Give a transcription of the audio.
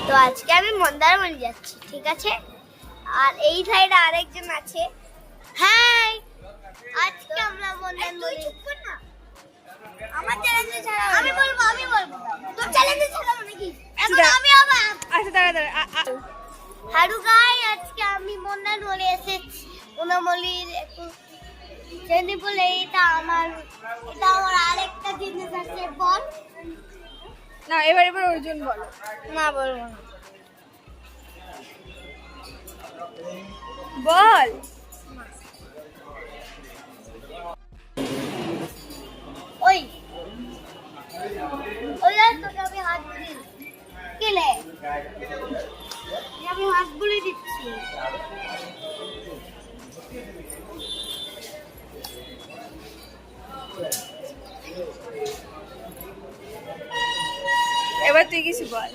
তো আজকে আমি মন্দারমণি যাচ্ছি, ঠিক আছে? আর এই সাইডে আরেকজন আছে। হাই, আজকে আমরা মন্দারমণি। আমার চ্যালেঞ্জে ছাড়া আমি বলবো তোর চ্যালেঞ্জে ছাড়াবো নাকি? এখন আমি আবার আচ্ছা দাঁড়া হারু গাই, আজকে আমি মন্দারমণি এসেছি। মন্দারমণির একটু জেনে বলে এটা আমার আরেকটা জিনিস আছে। বল না, এবার অর্জুন বলো। না, বলবো না। বল। ওই ওই তোকে আমি হাত দিই কেলে, আমি হাত বলে দিচ্ছি। এবার তুই কিছু বল।